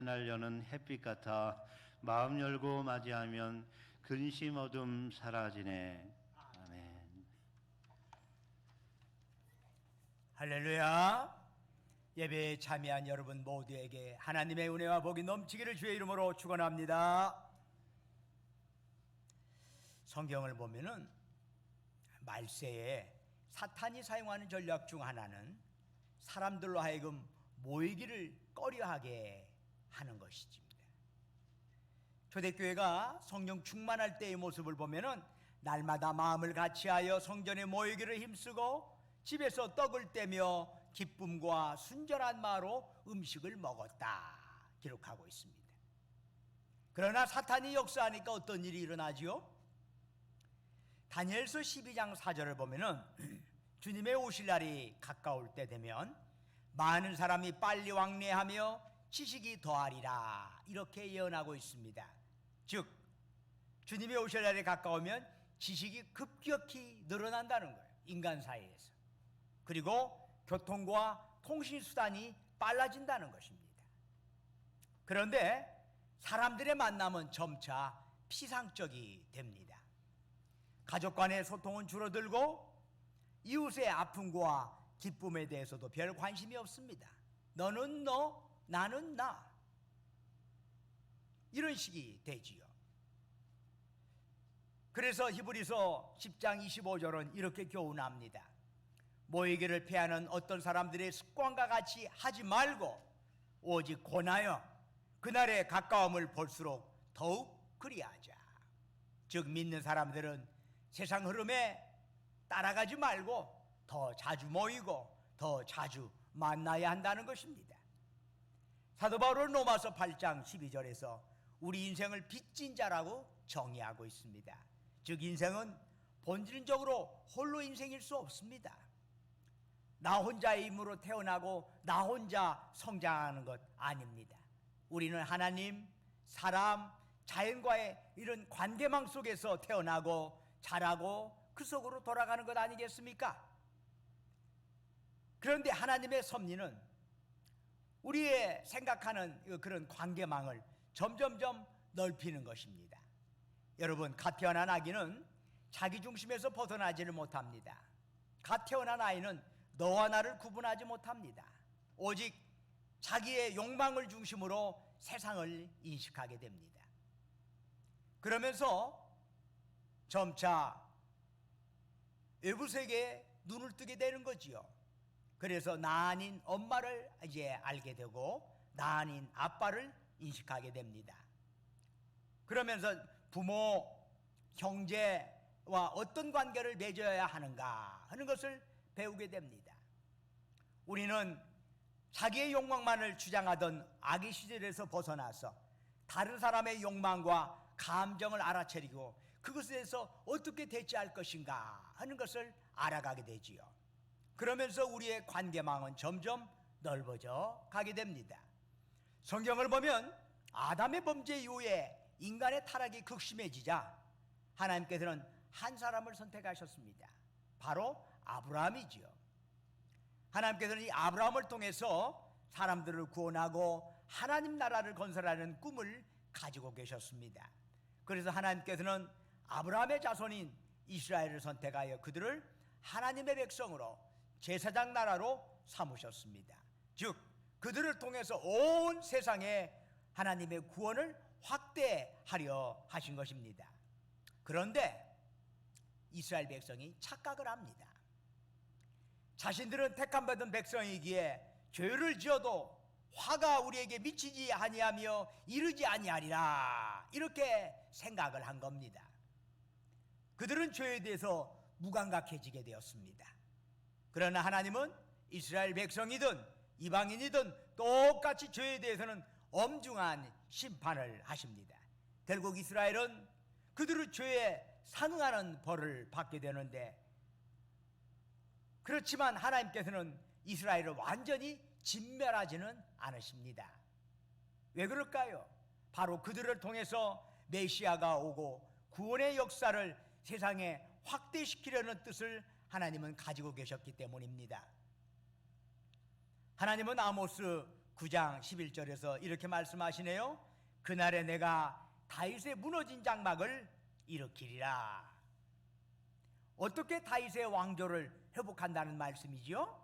날 여는 햇빛 같아 마음 열고 맞이하면 근심 어둠 사라지네. 아멘. 할렐루야. 예배에 참여한 여러분 모두에게 하나님의 은혜와 복이 넘치기를 주의 이름으로 축원합니다. 성경을 보면은 말세에 사탄이 사용하는 전략 중 하나는 사람들로 하여금 모이기를 꺼려하게 하는 것이지입니다. 초대교회가 성령 충만할 때의 모습을 보면은 날마다 마음을 같이하여 성전에 모이기를 힘쓰고 집에서 떡을 떼며 기쁨과 순전한 마음으로 음식을 먹었다 기록하고 있습니다. 그러나 사탄이 역사하니까 어떤 일이 일어나지요? 다니엘서 12장 4절을 보면은 주님의 오실 날이 가까울 때 되면 많은 사람이 빨리 왕래하며 지식이 더하리라 이렇게 예언하고 있습니다. 즉 주님의 오실 날이 가까우면 지식이 급격히 늘어난다는 거예요. 인간 사이에서. 그리고 교통과 통신수단이 빨라진다는 것입니다. 그런데 사람들의 만남은 점차 피상적이 됩니다. 가족 간의 소통은 줄어들고 이웃의 아픔과 기쁨에 대해서도 별 관심이 없습니다. 너는 너, 나는 나, 이런 식이 되지요. 그래서 히브리서 10장 25절은 이렇게 교훈합니다. 모이기를 피하는 어떤 사람들의 습관과 같이 하지 말고 오직 권하여 그날의 가까움을 볼수록 더욱 그리하자. 즉 믿는 사람들은 세상 흐름에 따라가지 말고 더 자주 모이고 더 자주 만나야 한다는 것입니다. 사도 바울은 로마서 8장 12절에서 우리 인생을 빚진 자라고 정의하고 있습니다. 즉 인생은 본질적으로 홀로 인생일 수 없습니다. 나 혼자의 힘으로 태어나고 나 혼자 성장하는 것 아닙니다. 우리는 하나님, 사람, 자연과의 이런 관계망 속에서 태어나고 자라고 그 속으로 돌아가는 것 아니겠습니까? 그런데 하나님의 섭리는 우리의 생각하는 그런 관계망을 점점점 넓히는 것입니다. 여러분, 갓 태어난 아기는 자기 중심에서 벗어나지를 못합니다. 갓 태어난 아이는 너와 나를 구분하지 못합니다. 오직 자기의 욕망을 중심으로 세상을 인식하게 됩니다. 그러면서 점차 외부 세계에 눈을 뜨게 되는 거지요. 그래서 나 아닌 엄마를 이제 알게 되고 나 아닌 아빠를 인식하게 됩니다. 그러면서 부모, 형제와 어떤 관계를 맺어야 하는가 하는 것을 배우게 됩니다. 우리는 자기의 욕망만을 주장하던 아기 시절에서 벗어나서 다른 사람의 욕망과 감정을 알아차리고 그것에 대해서 어떻게 대처할 것인가 하는 것을 알아가게 되지요. 그러면서 우리의 관계망은 점점 넓어져 가게 됩니다. 성경을 보면 아담의 범죄 이후에 인간의 타락이 극심해지자 하나님께서는 한 사람을 선택하셨습니다. 바로 아브라함이지요. 하나님께서는 이 아브라함을 통해서 사람들을 구원하고 하나님 나라를 건설하는 꿈을 가지고 계셨습니다. 그래서 하나님께서는 아브라함의 자손인 이스라엘을 선택하여 그들을 하나님의 백성으로 제사장 나라로 삼으셨습니다. 즉 그들을 통해서 온 세상에 하나님의 구원을 확대하려 하신 것입니다. 그런데 이스라엘 백성이 착각을 합니다. 자신들은 택함받은 백성이기에 죄를 지어도 화가 우리에게 미치지 아니하며 이르지 아니하리라 이렇게 생각을 한 겁니다. 그들은 죄에 대해서 무감각해지게 되었습니다. 그러나 하나님은 이스라엘 백성이든 이방인이든 똑같이 죄에 대해서는 엄중한 심판을 하십니다. 결국 이스라엘은 그들의 죄에 상응하는 벌을 받게 되는데, 그렇지만 하나님께서는 이스라엘을 완전히 진멸하지는 않으십니다. 왜 그럴까요? 바로 그들을 통해서 메시아가 오고 구원의 역사를 세상에 확대시키려는 뜻을 하나님은 가지고 계셨기 때문입니다. 하나님은 아모스 9장 11절에서 이렇게 말씀하시네요. 그날에 내가 다윗의 무너진 장막을 일으키리라. 어떻게 다윗의 왕조를 회복한다는 말씀이지요?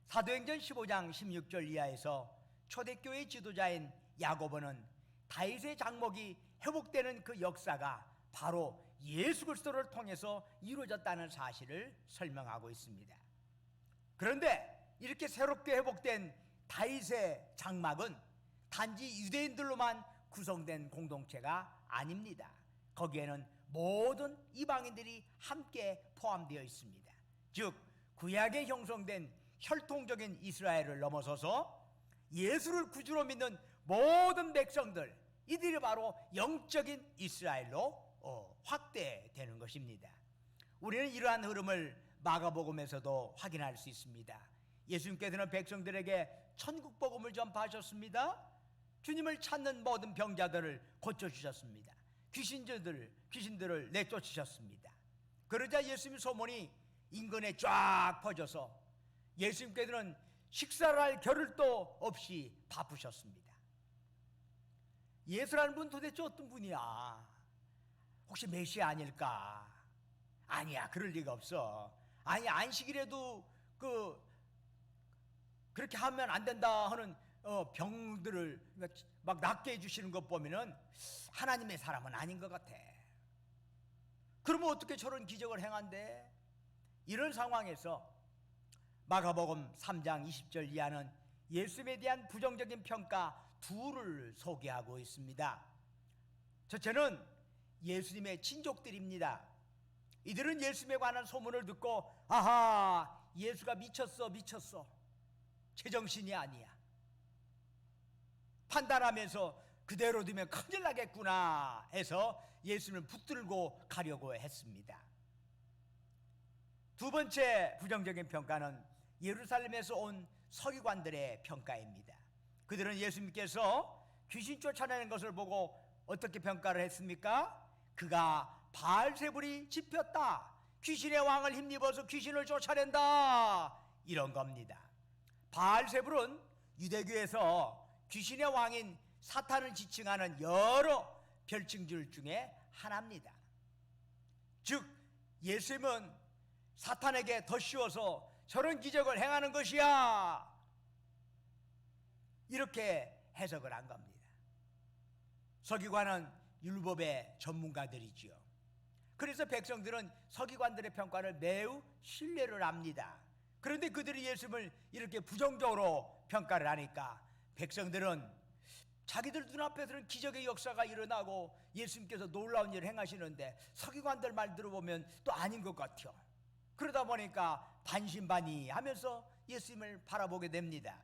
사도행전 15장 16절 이하에서 초대교회 지도자인 야고보는 다윗의 장막이 회복되는 그 역사가 바로 예수 그리스도를 통해서 이루어졌다는 사실을 설명하고 있습니다. 그런데 이렇게 새롭게 회복된 다윗의 장막은 단지 유대인들로만 구성된 공동체가 아닙니다. 거기에는 모든 이방인들이 함께 포함되어 있습니다. 즉 구약에 형성된 혈통적인 이스라엘을 넘어서서 예수를 구주로 믿는 모든 백성들, 이들이 바로 영적인 이스라엘로 확대되는 것입니다. 우리는 이러한 흐름을 마가복음에서도 확인할 수 있습니다. 예수님께서는 백성들에게 천국 복음을 전파하셨습니다. 주님을 찾는 모든 병자들을 고쳐주셨습니다. 귀신들을 내쫓으셨습니다. 그러자 예수님 소문이 인근에 쫙 퍼져서 예수님께서는 식사를 할 겨를도 없이 바쁘셨습니다. 예수라는 분 도대체 어떤 분이야? 혹시 메시아 아닐까? 아니야, 그럴 리가 없어. 아니, 안식일에도 그렇게 하면 안 된다 하는 병들을 막 낫게 해주시는 것 보면은 하나님의 사람은 아닌 것 같아. 그러면 어떻게 저런 기적을 행한대? 이런 상황에서 마가복음 3장 20절 이하는 예수님에 대한 부정적인 평가 둘을 소개하고 있습니다. 첫째는 예수님의 친족들입니다. 이들은 예수님에 관한 소문을 듣고 아하, 예수가 미쳤어. 제정신이 아니야. 판단하면서 그대로 두면 큰일 나겠구나 해서 예수님을 붙들고 가려고 했습니다. 두 번째 부정적인 평가는 예루살렘에서 온 서기관들의 평가입니다. 그들은 예수님께서 귀신 쫓아내는 것을 보고 어떻게 평가를 했습니까? 그가 바알세불이 짚혔다, 귀신의 왕을 힘입어서 귀신을 쫓아낸다, 이런 겁니다. 바알세불은 유대교에서 귀신의 왕인 사탄을 지칭하는 여러 별칭들 중에 하나입니다. 즉 예수님은 사탄에게 더 쉬워서 저런 기적을 행하는 것이야, 이렇게 해석을 한 겁니다. 서기관은 율법의 전문가들이지요. 그래서 백성들은 서기관들의 평가를 매우 신뢰를 합니다. 그런데 그들이 예수님을 이렇게 부정적으로 평가를 하니까 백성들은 자기들 눈앞에서는 기적의 역사가 일어나고 예수님께서 놀라운 일을 행하시는데 서기관들 말 들어보면 또 아닌 것 같아요. 그러다 보니까 반신반의하면서 예수님을 바라보게 됩니다.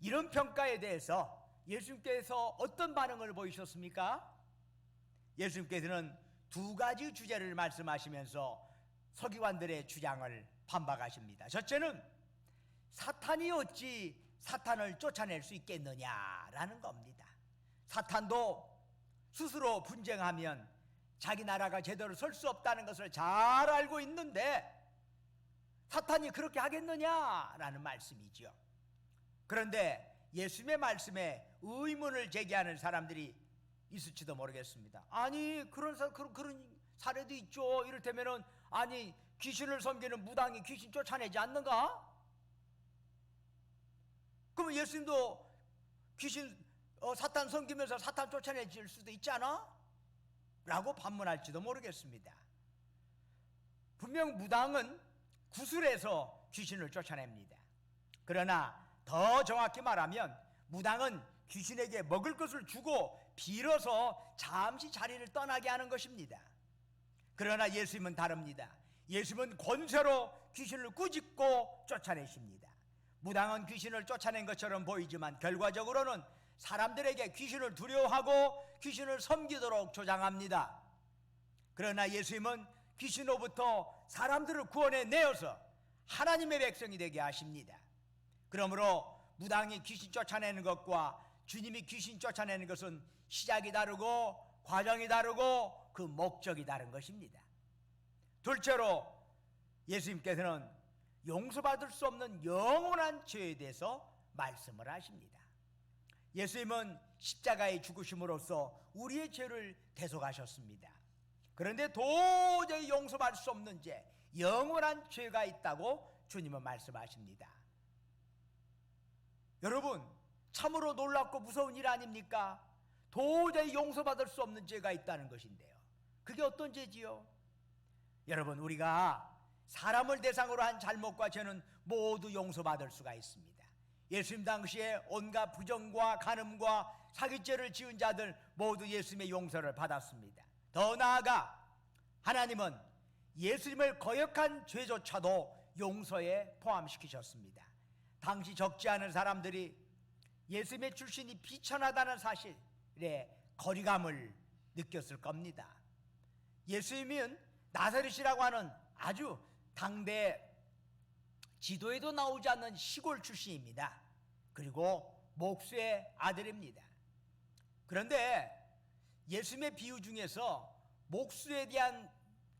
이런 평가에 대해서 예수님께서 어떤 반응을 보이셨습니까? 예수님께서는 두 가지 주제를 말씀하시면서 서기관들의 주장을 반박하십니다. 첫째는 사탄이 어찌 사탄을 쫓아낼 수 있겠느냐라는 겁니다. 사탄도 스스로 분쟁하면 자기 나라가 제대로 설 수 없다는 것을 잘 알고 있는데 사탄이 그렇게 하겠느냐라는 말씀이죠. 그런데 예수님의 말씀에 의문을 제기하는 사람들이 있을지도 모르겠습니다. 아니, 그런 사례도 있죠. 이를테면은 아니, 귀신을 섬기는 무당이 귀신 쫓아내지 않는가? 그러면 예수님도 사탄 섬기면서 사탄 쫓아내질 수도 있잖아? 라고 반문할지도 모르겠습니다. 분명 무당은 구슬해서 귀신을 쫓아냅니다. 그러나 더 정확히 말하면 무당은 귀신에게 먹을 것을 주고 빌어서 잠시 자리를 떠나게 하는 것입니다. 그러나 예수님은 다릅니다. 예수님은 권세로 귀신을 꾸짖고 쫓아내십니다. 무당은 귀신을 쫓아낸 것처럼 보이지만 결과적으로는 사람들에게 귀신을 두려워하고 귀신을 섬기도록 조장합니다. 그러나 예수님은 귀신으로부터 사람들을 구원해내어서 하나님의 백성이 되게 하십니다. 그러므로 무당이 귀신 쫓아내는 것과 주님이 귀신 쫓아내는 것은 시작이 다르고 과정이 다르고 그 목적이 다른 것입니다. 둘째로 예수님께서는 용서받을 수 없는 영원한 죄에 대해서 말씀을 하십니다. 예수님은 십자가에 죽으심으로써 우리의 죄를 대속하셨습니다. 그런데 도저히 용서할 수 없는 죄, 영원한 죄가 있다고 주님은 말씀하십니다. 여러분, 참으로 놀랍고 무서운 일 아닙니까? 도저히 용서받을 수 없는 죄가 있다는 것인데요. 그게 어떤 죄지요? 여러분, 우리가 사람을 대상으로 한 잘못과 죄는 모두 용서받을 수가 있습니다. 예수님 당시에 온갖 부정과 간음과 사기죄를 지은 자들 모두 예수님의 용서를 받았습니다. 더 나아가 하나님은 예수님을 거역한 죄조차도 용서에 포함시키셨습니다. 당시 적지 않은 사람들이 예수님의 출신이 비천하다는 사실에 거리감을 느꼈을 겁니다. 예수님은 나사렛이라고 하는 아주 당대 지도에도 나오지 않는 시골 출신입니다. 그리고 목수의 아들입니다. 그런데 예수님의 비유 중에서 목수에 대한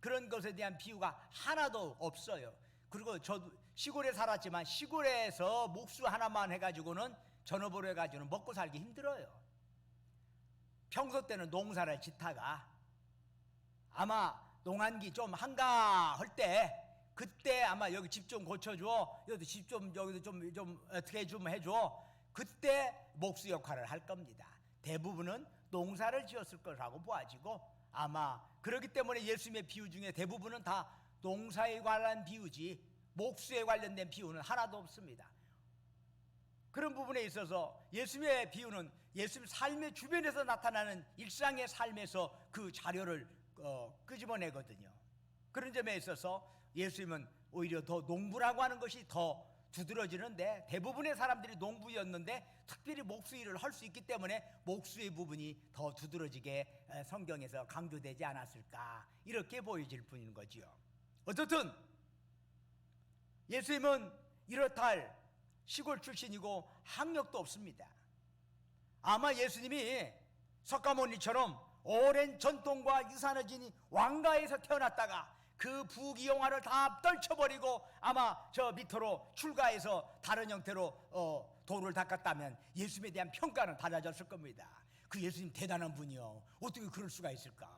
그런 것에 대한 비유가 하나도 없어요. 그리고 저도 시골에 살았지만 시골에서 목수 하나만 해가지고는 전업으로 해가지고는 먹고 살기 힘들어요. 평소 때는 농사를 짓다가 아마 농한기 좀 한가할 때 그때 아마 여기 집 좀 고쳐줘, 여기도 집 좀 여기도 좀 어떻게 좀 해줘. 그때 목수 역할을 할 겁니다. 대부분은 농사를 지었을 거라고 보아지고 아마 그렇기 때문에 예수님의 비유 중에 대부분은 다 농사에 관한 비유지 목수에 관련된 비유는 하나도 없습니다. 그런 부분에 있어서 예수님의 비유는 예수님 삶의 주변에서 나타나는 일상의 삶에서 그 자료를 끄집어내거든요. 그런 점에 있어서 예수님은 오히려 더 농부라고 하는 것이 더 두드러지는데 대부분의 사람들이 농부였는데 특별히 목수 일을 할 수 있기 때문에 목수의 부분이 더 두드러지게 성경에서 강조되지 않았을까 이렇게 보여질 뿐인 거지요. 어쨌든 예수님은 이렇다 할 시골 출신이고 학력도 없습니다. 아마 예수님이 석가모니처럼 오랜 전통과 유산을 지닌 왕가에서 태어났다가 그 부귀영화를 다 떨쳐버리고 아마 저 밑으로 출가해서 다른 형태로 도를 닦았다면 예수님에 대한 평가는 달라졌을 겁니다. 그 예수님 대단한 분이요, 어떻게 그럴 수가 있을까?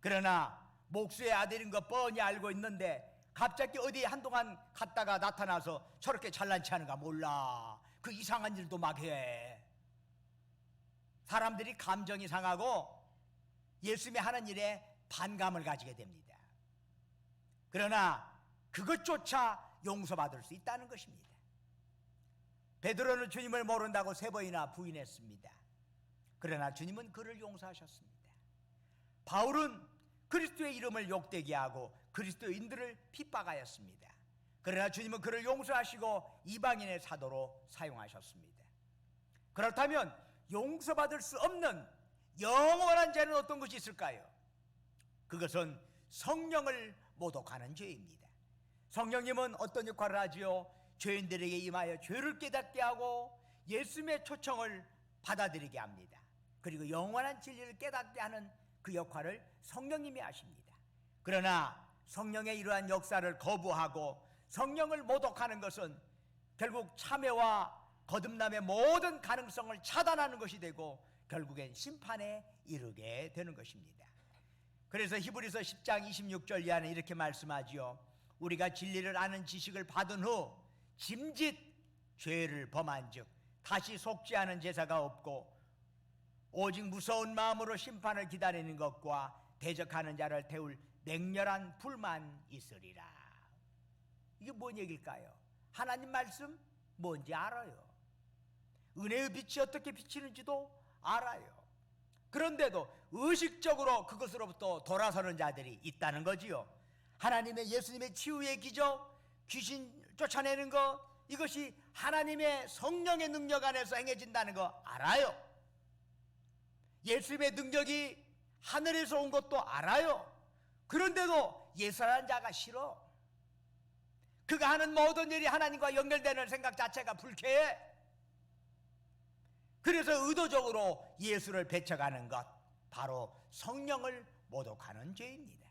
그러나 목수의 아들인 거 뻔히 알고 있는데 갑자기 어디 한동안 갔다가 나타나서 저렇게 잘난 체 하는가 몰라. 그 이상한 일도 막 해. 사람들이 감정이 상하고 예수님이 하는 일에 반감을 가지게 됩니다. 그러나 그것조차 용서받을 수 있다는 것입니다. 베드로는 주님을 모른다고 3번이나 부인했습니다. 그러나 주님은 그를 용서하셨습니다. 바울은 그리스도의 이름을 욕되게 하고 그리스도인들을 핍박하였습니다. 그러나 주님은 그를 용서하시고 이방인의 사도로 사용하셨습니다. 그렇다면 용서받을 수 없는 영원한 죄는 어떤 것이 있을까요? 그것은 성령을 모독하는 죄입니다. 성령님은 어떤 역할을 하지요? 죄인들에게 임하여 죄를 깨닫게 하고 예수님의 초청을 받아들이게 합니다. 그리고 영원한 진리를 깨닫게 하는 그 역할을 성령님이 하십니다. 그러나 성령의 이러한 역사를 거부하고 성령을 모독하는 것은 결국 참회와 거듭남의 모든 가능성을 차단하는 것이 되고 결국엔 심판에 이르게 되는 것입니다. 그래서 히브리서 10장 26절 이하는 이렇게 말씀하지요. 우리가 진리를 아는 지식을 받은 후 짐짓 죄를 범한 즉 다시 속지 않은 제사가 없고 오직 무서운 마음으로 심판을 기다리는 것과 대적하는 자를 태울 맹렬한 불만 있으리라. 이게 뭔 얘기일까요? 하나님 말씀 뭔지 알아요. 은혜의 빛이 어떻게 비치는지도 알아요. 그런데도 의식적으로 그것으로부터 돌아서는 자들이 있다는 거지요. 하나님의 예수님의 치유의 기적, 귀신 쫓아내는 것, 이것이 하나님의 성령의 능력 안에서 행해진다는 거 알아요. 예수님의 능력이 하늘에서 온 것도 알아요. 그런데도 예수라는 자가 싫어. 그가 하는 모든 일이 하나님과 연결되는 생각 자체가 불쾌해. 그래서 의도적으로 예수를 배척하는 것, 바로 성령을 모독하는 죄입니다.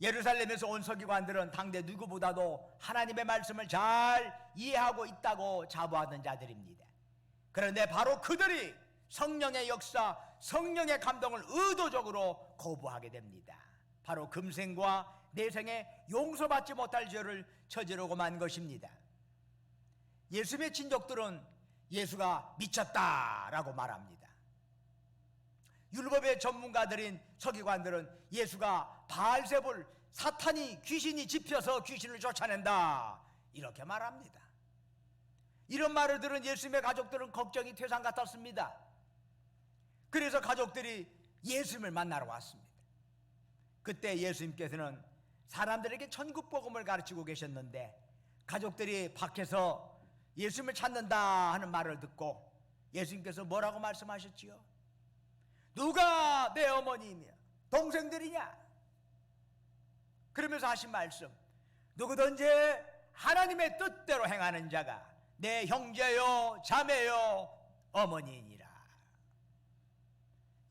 예루살렘에서 온 서기관들은 당대 누구보다도 하나님의 말씀을 잘 이해하고 있다고 자부하던 자들입니다. 그런데 바로 그들이 성령의 역사, 성령의 감동을 의도적으로 거부하게 됩니다. 바로 금생과 내생에 용서받지 못할 죄를 저지르고 만 것입니다. 예수님의 친족들은 예수가 미쳤다라고 말합니다. 율법의 전문가들인 서기관들은 예수가 바알세불, 사탄이 귀신이 집혀서 귀신을 쫓아낸다 이렇게 말합니다. 이런 말을 들은 예수님의 가족들은 걱정이 퇴산 같았습니다. 그래서 가족들이 예수님을 만나러 왔습니다. 그때 예수님께서는 사람들에게 천국 복음을 가르치고 계셨는데 가족들이 밖에서 예수님을 찾는다 하는 말을 듣고 예수님께서 뭐라고 말씀하셨지요? 누가 내 어머니이며 동생들이냐? 그러면서 하신 말씀, 누구든지 하나님의 뜻대로 행하는 자가 내 형제요 자매요 어머니이니라.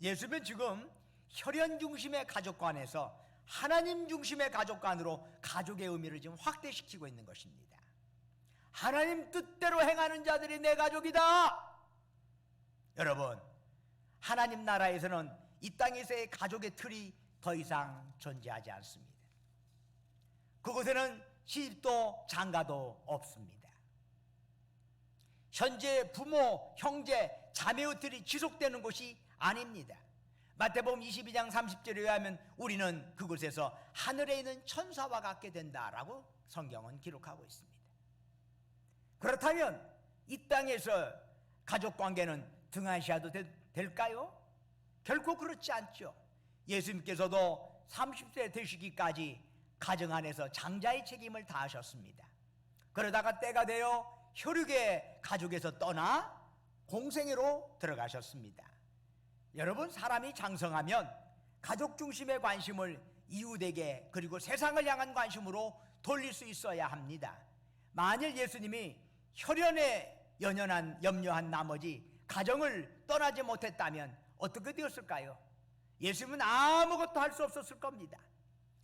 예수님은 지금 혈연 중심의 가족관에서 하나님 중심의 가족관으로 가족의 의미를 지금 확대시키고 있는 것입니다. 하나님 뜻대로 행하는 자들이 내 가족이다. 여러분, 하나님 나라에서는 이 땅에서의 가족의 틀이 더 이상 존재하지 않습니다. 그곳에는 시집도 장가도 없습니다. 현재 부모, 형제, 자매의 틀이 지속되는 곳이 아닙니다. 마태복음 22장 30절에 의하면 우리는 그곳에서 하늘에 있는 천사와 같게 된다라고 성경은 기록하고 있습니다. 그렇다면 이 땅에서 가족관계는 등한시해도 될까요? 결코 그렇지 않죠. 예수님께서도 30세 되시기까지 가정 안에서 장자의 책임을 다하셨습니다. 그러다가 때가 되어 혈육의 가족에서 떠나 공생애로 들어가셨습니다. 여러분, 사람이 장성하면 가족 중심의 관심을 이웃에게 그리고 세상을 향한 관심으로 돌릴 수 있어야 합니다. 만일 예수님이 혈연에 염려한 나머지 가정을 떠나지 못했다면 어떻게 되었을까요? 예수님은 아무것도 할 수 없었을 겁니다.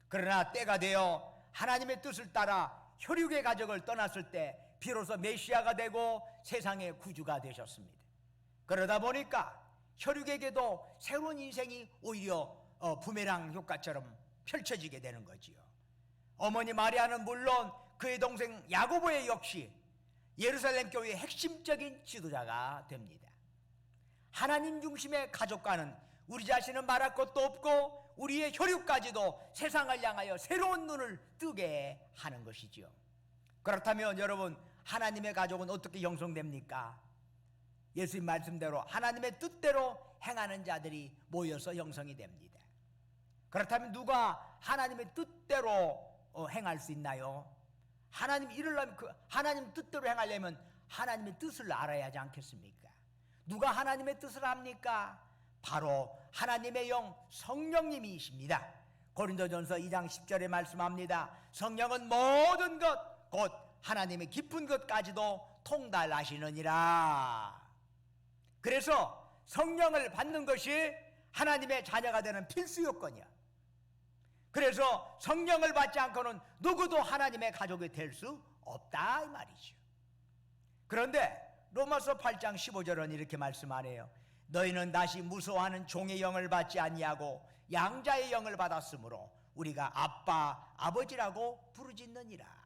그러나 때가 되어 하나님의 뜻을 따라 혈육의 가족을 떠났을 때 비로소 메시아가 되고 세상의 구주가 되셨습니다. 그러다 보니까 혈육에게도 새로운 인생이 오히려 부메랑 효과처럼 펼쳐지게 되는 거지요. 어머니 마리아는 물론 그의 동생 야고보의 역시 예루살렘 교회의 핵심적인 지도자가 됩니다. 하나님 중심의 가족과는 우리 자신은 말할 것도 없고 우리의 혈육까지도 세상을 향하여 새로운 눈을 뜨게 하는 것이지요. 그렇다면 여러분, 하나님의 가족은 어떻게 형성됩니까? 예수님 말씀대로 하나님의 뜻대로 행하는 자들이 모여서 형성이 됩니다. 그렇다면 누가 하나님의 뜻대로 행할 수 있나요? 하나님 뜻대로 행하려면 하나님의 뜻을 알아야 하지 않겠습니까? 누가 하나님의 뜻을 합니까? 바로 하나님의 영 성령님이십니다. 고린도전서 2장 10절에 말씀합니다. 성령은 모든 것 곧 하나님의 깊은 것까지도 통달하시느니라. 그래서 성령을 받는 것이 하나님의 자녀가 되는 필수 요건이야. 그래서 성령을 받지 않고는 누구도 하나님의 가족이 될 수 없다 이 말이죠. 그런데 로마서 8장 15절은 이렇게 말씀하네요. 너희는 다시 무서워하는 종의 영을 받지 아니하고 양자의 영을 받았으므로 우리가 아빠, 아버지라고 부르짖느니라.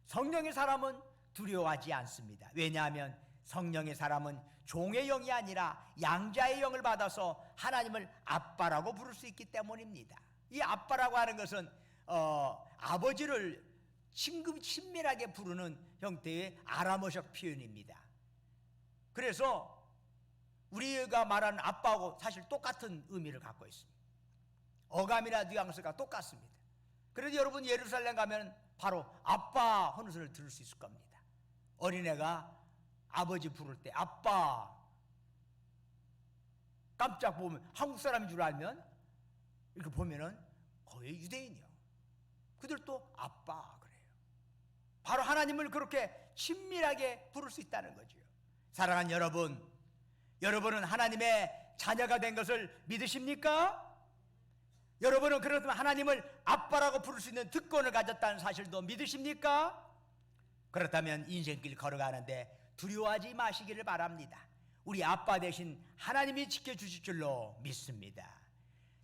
성령의 사람은 두려워하지 않습니다. 왜냐하면 성령의 사람은 종의 영이 아니라 양자의 영을 받아서 하나님을 아빠라고 부를 수 있기 때문입니다. 이 아빠라고 하는 것은 아버지를 친밀하게 부르는 형태의 아람어적 표현입니다. 그래서 우리가 말하는 아빠하고 사실 똑같은 의미를 갖고 있습니다. 어감이나 뉘앙스가 똑같습니다. 그래서 여러분 예루살렘 가면 바로 아빠 하는 소리를 들을 수 있을 겁니다. 어린애가 아버지 부를 때 아빠, 깜짝 보면 한국 사람인 줄 알면 이렇게 보면은 거의 유대인이요. 그들도 아빠 그래요. 바로 하나님을 그렇게 친밀하게 부를 수 있다는 거죠. 사랑하는 여러분, 여러분은 하나님의 자녀가 된 것을 믿으십니까? 여러분은 그렇다면 하나님을 아빠라고 부를 수 있는 특권을 가졌다는 사실도 믿으십니까? 그렇다면 인생길 걸어가는데 두려워하지 마시기를 바랍니다. 우리 아빠 대신 하나님이 지켜주실 줄로 믿습니다.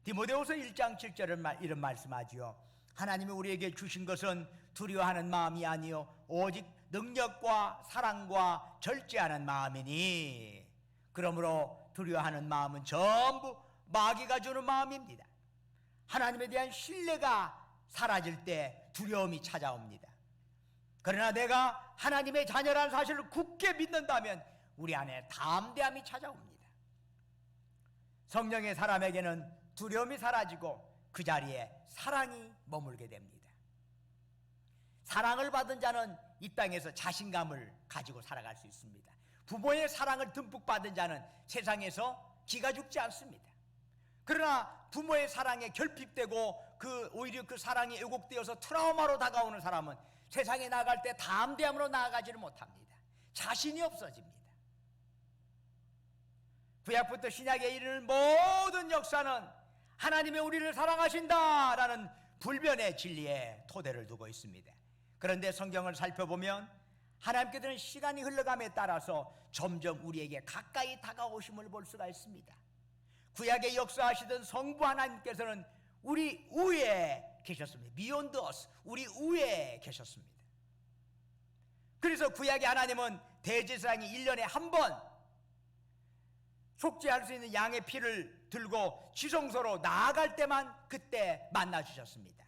디모데후서 1장 7절은 이런 말씀하지요. 하나님이 우리에게 주신 것은 두려워하는 마음이 아니요 오직 능력과 사랑과 절제하는 마음이니, 그러므로 두려워하는 마음은 전부 마귀가 주는 마음입니다. 하나님에 대한 신뢰가 사라질 때 두려움이 찾아옵니다. 그러나 내가 하나님의 자녀라는 사실을 굳게 믿는다면 우리 안에 담대함이 찾아옵니다. 성령의 사람에게는 두려움이 사라지고 그 자리에 사랑이 머물게 됩니다. 사랑을 받은 자는 이 땅에서 자신감을 가지고 살아갈 수 있습니다. 부모의 사랑을 듬뿍 받은 자는 세상에서 기가 죽지 않습니다. 그러나 부모의 사랑에 결핍되고 오히려 그 사랑이 왜곡되어서 트라우마로 다가오는 사람은 세상에 나갈 때 담대함으로 나아가지를 못합니다. 자신이 없어집니다. 구약부터 신약에 이르는 모든 역사는 하나님의 우리를 사랑하신다라는 불변의 진리에 토대를 두고 있습니다. 그런데 성경을 살펴보면 하나님께서는 시간이 흘러감에 따라서 점점 우리에게 가까이 다가오심을 볼 수가 있습니다. 구약에 역사하시던 성부 하나님께서는 우리 위에 계셨습니다. Beyond us, 우리 위에 계셨습니다. 그래서 구약의 하나님은 대제사장이 1년에 한 번 속죄할 수 있는 양의 피를 들고 지성소로 나아갈 때만 그때 만나 주셨습니다.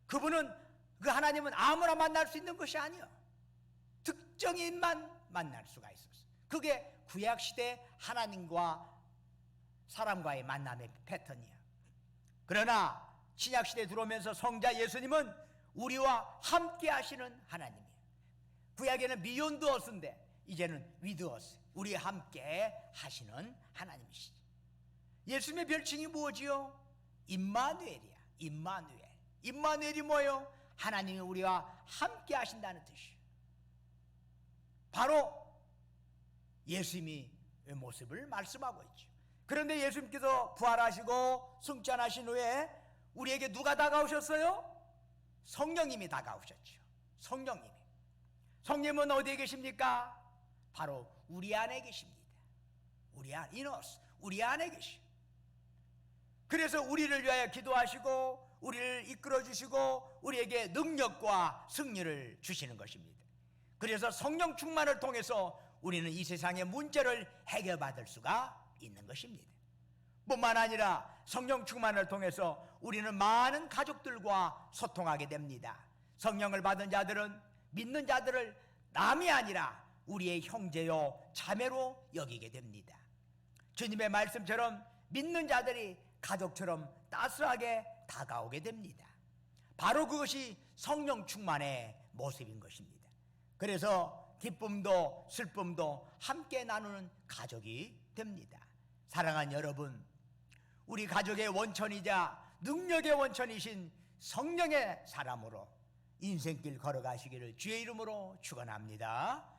그 하나님은 아무나 만날 수 있는 것이 아니요, 특정인만 만날 수가 있었어요. 그게 구약시대 하나님과 사람과의 만남의 패턴이야. 그러나 신약시대에 들어오면서 성자 예수님은 우리와 함께 하시는 하나님이에요. 구약에는 beyond us인데 이제는 with us, 우리와 함께 하시는 하나님이시죠. 예수님의 별칭이 뭐지요? 임마누엘이야. 임마누엘. 임마누엘이 뭐예요? 하나님이 우리와 함께 하신다는 뜻이에요. 바로 예수님의 모습을 말씀하고 있죠. 그런데 예수님께서 부활하시고 승천하신 후에 우리에게 누가 다가오셨어요? 성령님이 다가오셨죠. 성령님은 어디에 계십니까? 바로 우리 안에 계십니다. 우리 안에 계시. 그래서 우리를 위하여 기도하시고 우리를 이끌어 주시고 우리에게 능력과 승리를 주시는 것입니다. 그래서 성령 충만을 통해서 우리는 이 세상의 문제를 해결받을 수가 있는 것입니다. 뿐만 아니라 성령 충만을 통해서 우리는 많은 가족들과 소통하게 됩니다. 성령을 받은 자들은 믿는 자들을 남이 아니라 우리의 형제요 자매로 여기게 됩니다. 주님의 말씀처럼 믿는 자들이 가족처럼 따스하게 다가오게 됩니다. 바로 그것이 성령 충만의 모습인 것입니다. 그래서 기쁨도 슬픔도 함께 나누는 가족이 됩니다. 사랑하는 여러분, 우리 가족의 원천이자 능력의 원천이신 성령의 사람으로 인생길 걸어가시기를 주의 이름으로 축원합니다.